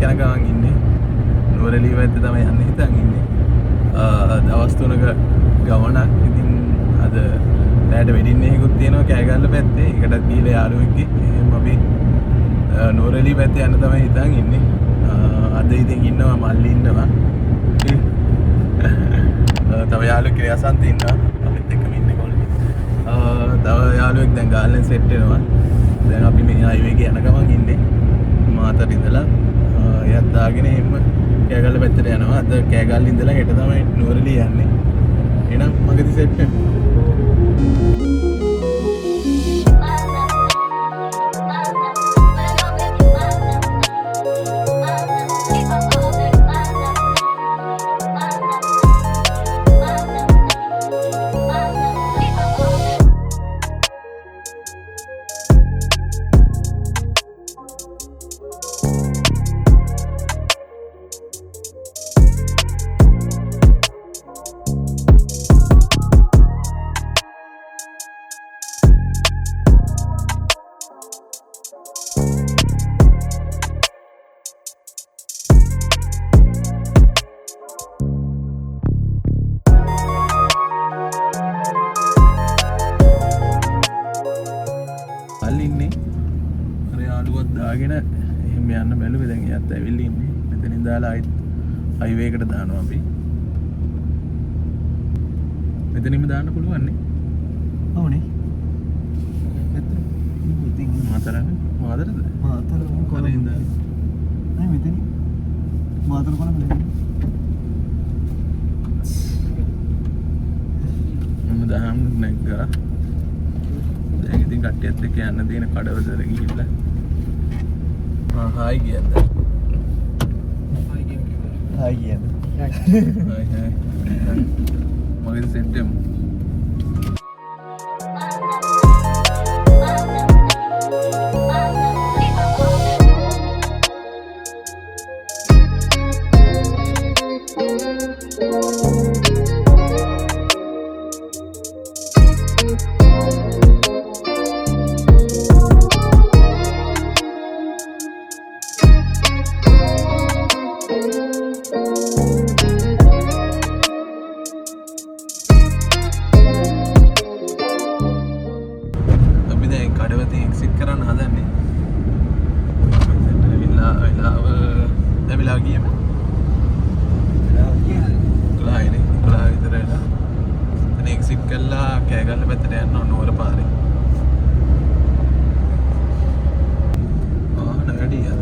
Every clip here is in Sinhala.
යන ගමන් ඉන්නේ. නුවරඑළිය පැත්තේ තමයි යන්න හිතන් ඉන්නේ. දවස් 3ක ගමනක්. ඉතින් අද රැට වෙඩින් එකකුත් තියෙනවා කෑගල්ල පැත්තේ. ඒකටත් ගිහලා යාළුවෙක්ගේ එහෙම අපි නුවරඑළිය පැත්තේ යන්න තමයි හිතන් ඉන්නේ. අද ඉතින් ඉන්නවා මල්ලි ඉන්නවා. තව යාළුවෙක් ක්‍රියාසන්ත ඉන්නවා. අපිත් එක්කම ඉන්නේ කොල්ලේ. තව යාළුවෙක් දැන් ගාල්ලෙන් සෙට් වෙනවා. දැන් අපි මේ හයිවේ එක යන ගමන් ඉන්නේ. මාතර ඉඳලා එයත් දාගෙන එන්න කෑගල්ල පැත්තට යනවා. අද කෑගල්ල ඉඳලා හෙට තමයි නුවරඑළිය යන්නේ. එහෙනම් මගදී සෙට් වෙන්න. දාගෙන එහෙම යන්න බැලුවේ දැන් එයාත් ඇවිල්ලා ඉන්නේ. මෙතනින් දාලා ආයිත් හයිවේ එකට දානවා අපි. මෙතනින්ම දාන්න පුළුවන් නේ. ඔව්නේ. ඉතින් මාතරද? මාතර කොලින්ද? නෑ මෙතන. මාතර කොලම නෙමෙයි. මම දහම් නැග්ගා. දැන් ඉතින් කට්ටියත් එක්ක යන්න තියෙන කඩවතර ගිහිල්ලා हाय गया था हाय गया हाय हाय मगर सेंटम කෑගල්ල පැත්තට යන්න ඕන නුවර පාරේ. වැඩි අද.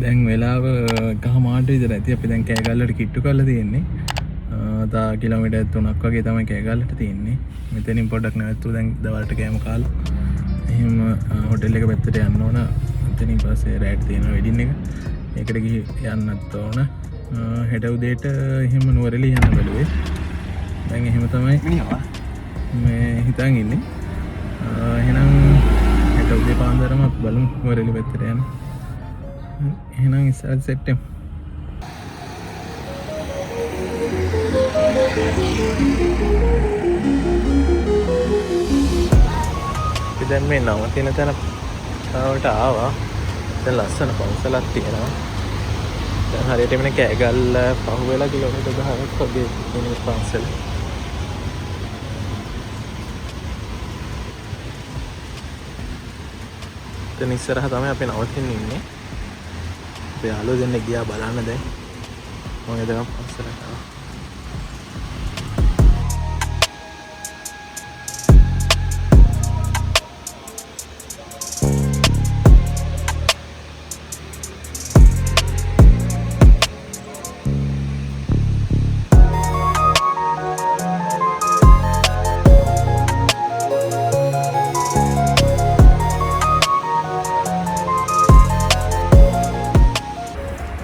දැන් වෙලාව ගහමාට විතර ඇති. අපි දැන් කෑගල්ලට කිට්ටු කරලා තියෙන්නේ. තා කිලෝමීටර් 3ක් වගේ තමයි කෑගල්ලට තියෙන්නේ. මෙතනින් පොඩ්ඩක් නැවතුව දැන් දවල්ට කෑම කාලා එහෙම හොටෙල් එක පැත්තට යන්න ඕන. එතනින් පස්සේ රෑට් තියෙන වෙඩින් එක. ඒකට ගිහින් යන්නත් ඕන. හෙට උදේට එහෙම නුවරඑළිය යන්න බැලුවේ. දැන් එහෙම තමයි මේ හිතන් ඉන්නේ. එහෙනම් හෙට උදේ පාන්දරම අපි බලමු වරෙලි පැත්තට යන්න. එහෙනම් ඉස්සරහට සෙට් වෙමු. අපි දැන් මේ නවතින තැන තාවට ආවා. දැන් ලස්සන පන්සලක් තියෙනවා. දැන් හරියට මෙන්න කෑගල්ල පහුවෙලා කිලෝමීටර් 10ක් වගේ තියෙන පන්සල. දැන් ඉස්සරහ තමයි අපි නවතින්න ඉන්නේ. අපි යාළුවෝ දෙන්න ගියා බලන්න දැන්. මම දැන් පන්සලට ආවා.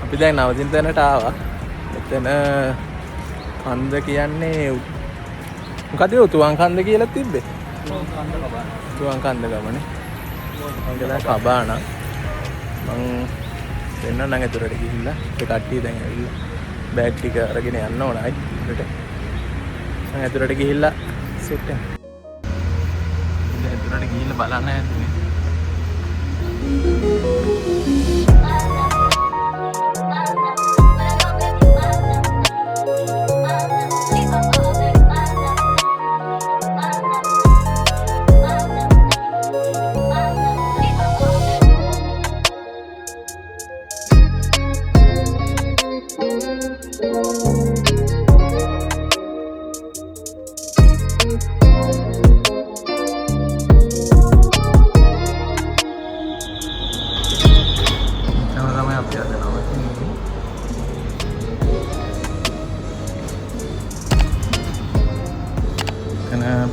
අපි දැන් නවතින තැනට ආවා. එතන කන්ද කියන්නේ මොකද උතුවන් කන්ද කියලා තිබ්බේ? උතුවන් කන්ද ගමනේ. මංගලා කබාන. මං දෙන්න නම් ඇතුළට ගිහිල්ලා ඒ කට්ටිය දැන් ඇවිල්ලා බෑග් ටික අරගෙන යන්න ඕන අයිත් උඩට. මං ඇතුළට ගිහිල්ලා සෙට් වෙනවා. ඉතින් ඇතුළට ගිහිල්ලා බලන්න හැදුනේ.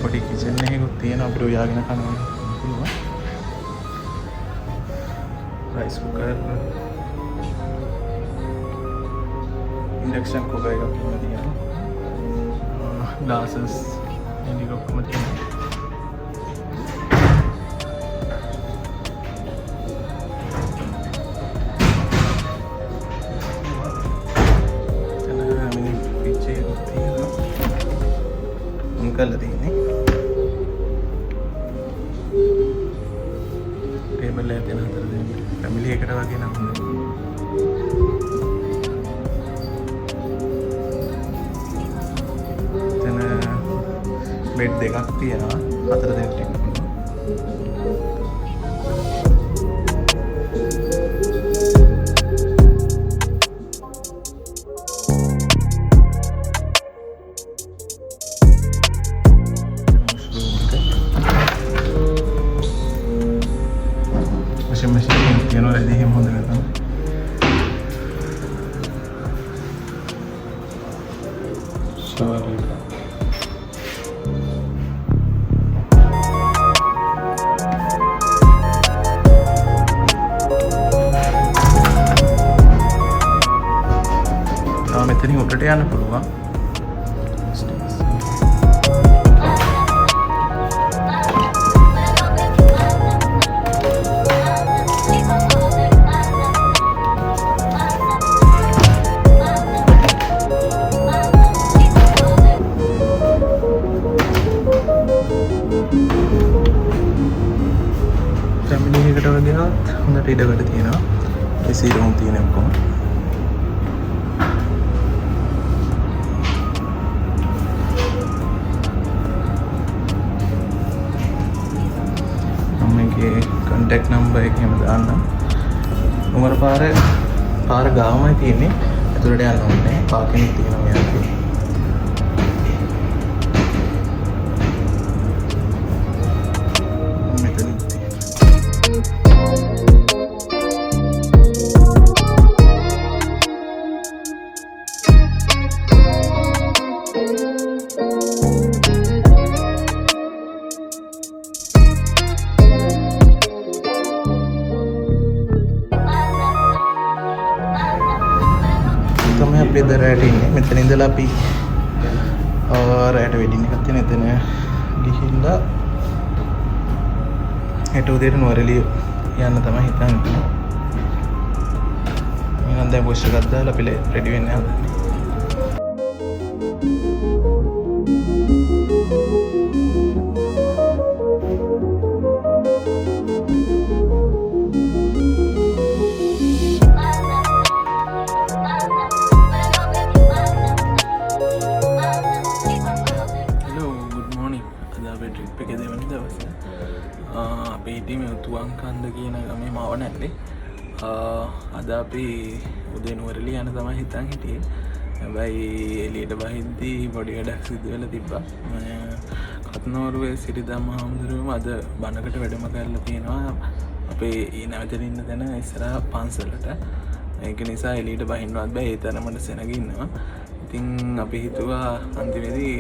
පොඩි කිචන් එකකුත් තියෙනවා අපිට උයාගෙන කන්න පුළුවන්. රයිස් කුකර් ඉන්ඩක්ෂන් කුකර් එකක් තියෙනවා. ග්ලාසස් ඉන්ඩික ඔක්කොම තියෙනවා. කරලා තියෙන්නේ ටේබල් එකක් තියෙන හතර දෙනෙක් ෆැමිලි එකට වගේ නම් හොඳයි. එතන බෙඩ් දෙකක් තියෙනවා හතර දෙනෙක් ඉන්න පුළුවන්. mesin tiene le dijimos de verdad. මෙතනින් උඩට යන්න පුළුවන්. ෆැමිලි එකට වගේ හොඳට ඉඩකඩ තියෙනවා. AC room තියෙන ඔක්කොම. contact number එක එහෙම දාන්න. උමර පාර ගාමයි තියෙන්නේ. ඇතුළට යන්න ඕනේ. පාර්කින් තියෙනවා මෙයාගේ. අපි දරට ඉන්නේ. මෙතන ඉඳලා අපි රැට වෙඩින් එකක් තියෙන එතන ගිහිල්ලා හෙට උදේට නුවරඑළිය යන්න තමයි හිතන්නේ. මම දැන් බොස් එකක් දාලා අපි රෙඩි වෙන්න හදන්නේ. අපේ හිටියේ මේ තුවන්කන්ද කියන ගමේ මාව නැල්ලේ. අද අපි උදේ නුවරඑළිය යන තමයි හිතන් හිටියේ. හැබැයි එළියට බහිද්දී පොඩි වැඩක් සිදු වෙලා තිබ්බා. කත්නෝරුවේ සිරිදම්ම හාමුදුරුවෝම අද බණකට වැඩම කරලා තියෙනවා අපේ ඊනවතර ඉන්න තැන ඉස්සරහ පන්සලට. ඒක නිසා එළියට බහින්නවත් බෑ. ඒ තරමට සෙනග ඉන්නවා. ඉතින් අපි හිතුවා අන්තිමේදී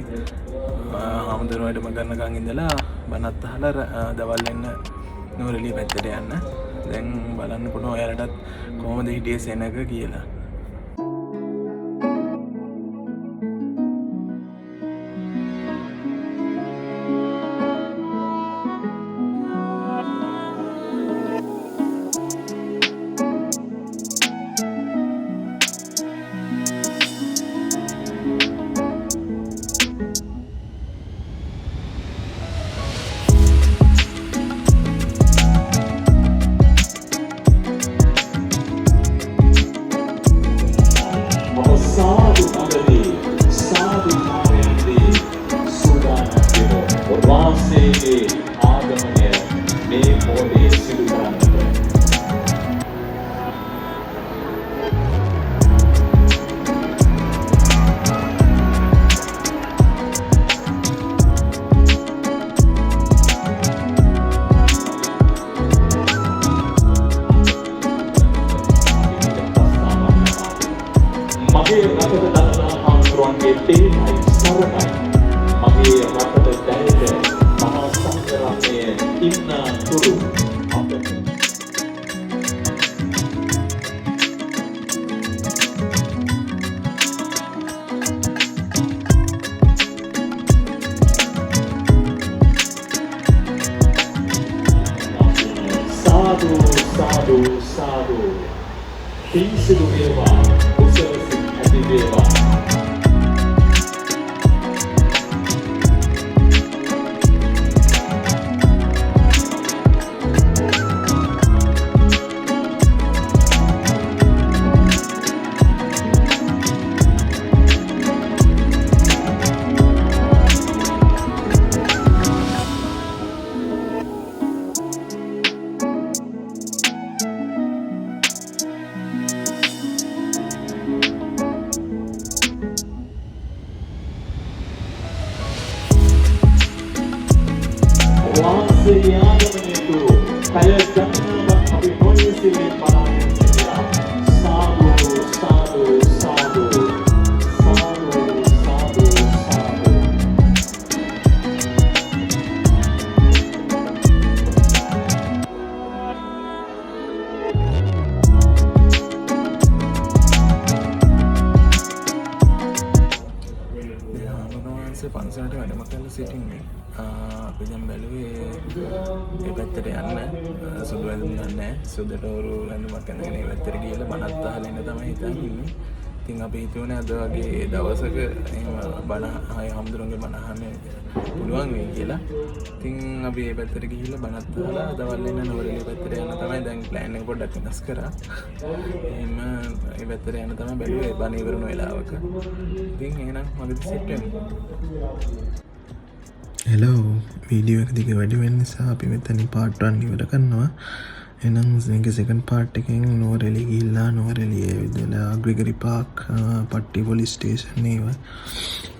හාමුදුරුවෝ වැඩම කරනකන් ඉඳලා බණත් අහලා දවල් එන්න නුවරඑළිය පැත්තට යන්න. දැන් බලන්න පුළුවන් ඔයාලටත් කොහොමද හිටියේ සෙනග කියලා. මගේ රටට දන්නා හාමුදුරුවන්ගේ තේමයි සරණයි. මගේ රටට දැනෙන මහා සංඝරත්නය ඉන්න තුරු අපට සාදු සාදු සාදු පිංසිදු වේවා දේවා ආගමනය තුරු කය ගණනාවක් අපි නොයසිලින් බලාගෙන සිටියා. සාදු සාදු සාදු සාදු සාදු සාදු. පන්සලට වැඩම කරලා සිටින්නේ. අපි දැන් බැලුවේ ඒ පැත්තට යන්න සුදු වැඳුම් ගන්න සුදටෝරු වැඳුමක් අඳගෙන ඒ පැත්තට ගිහලා බණත් අහලා ඉන්න තමයි හිතන් ඉන්නේ. ඉතින් අපි හිතුවනේ අද වගේ දවසක එහෙම බණ හාමුදුරන්ගේ බණ අහන්න පුළුවන් වෙයි කියලා. ඉතින් අපි ඒ පැත්තට ගිහිල්ලා බණත් අහලා දවල් එන්න නුවරඑළිය පැත්තට යන්න තමයි දැන් ප්ලෑන් එක පොඩ්ඩක් වෙනස් කරා. එහෙම ඒ පැත්තට යන්න තමයි බැලුවේ බණ ඉවරන වෙලාවක. ඉතින් එහෙනම් මගදී සෙට් වෙමු. හෙලෝ වීඩියෝ එක දිගේ වැඩි වෙන නිසා අපි මෙතනින් පාර්ට් 1 ඉවර කරනවා. එහෙනම් මේක සෙකන්ඩ් පාර්ට් එකෙන් නුවරඑළිය ගිහිල්ලා නුවරඑළියේ විදලා ග්‍රිගරි පාක් පට්ටි පොලිස් ස්ටේෂන් ඒව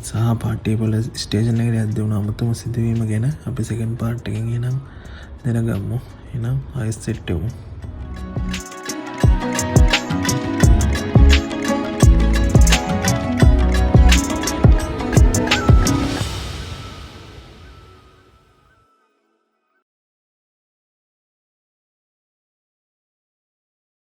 සහ පට්ටි පොලිස් ස්ටේෂන් එකට යද්දී වුණ අමුතුම සිදුවීම ගැන අපි සෙකන්ඩ් පාර්ට් එකෙන් එහෙනම් දැනගමු. එහෙනම් ආයෙත් සෙට් වෙමු.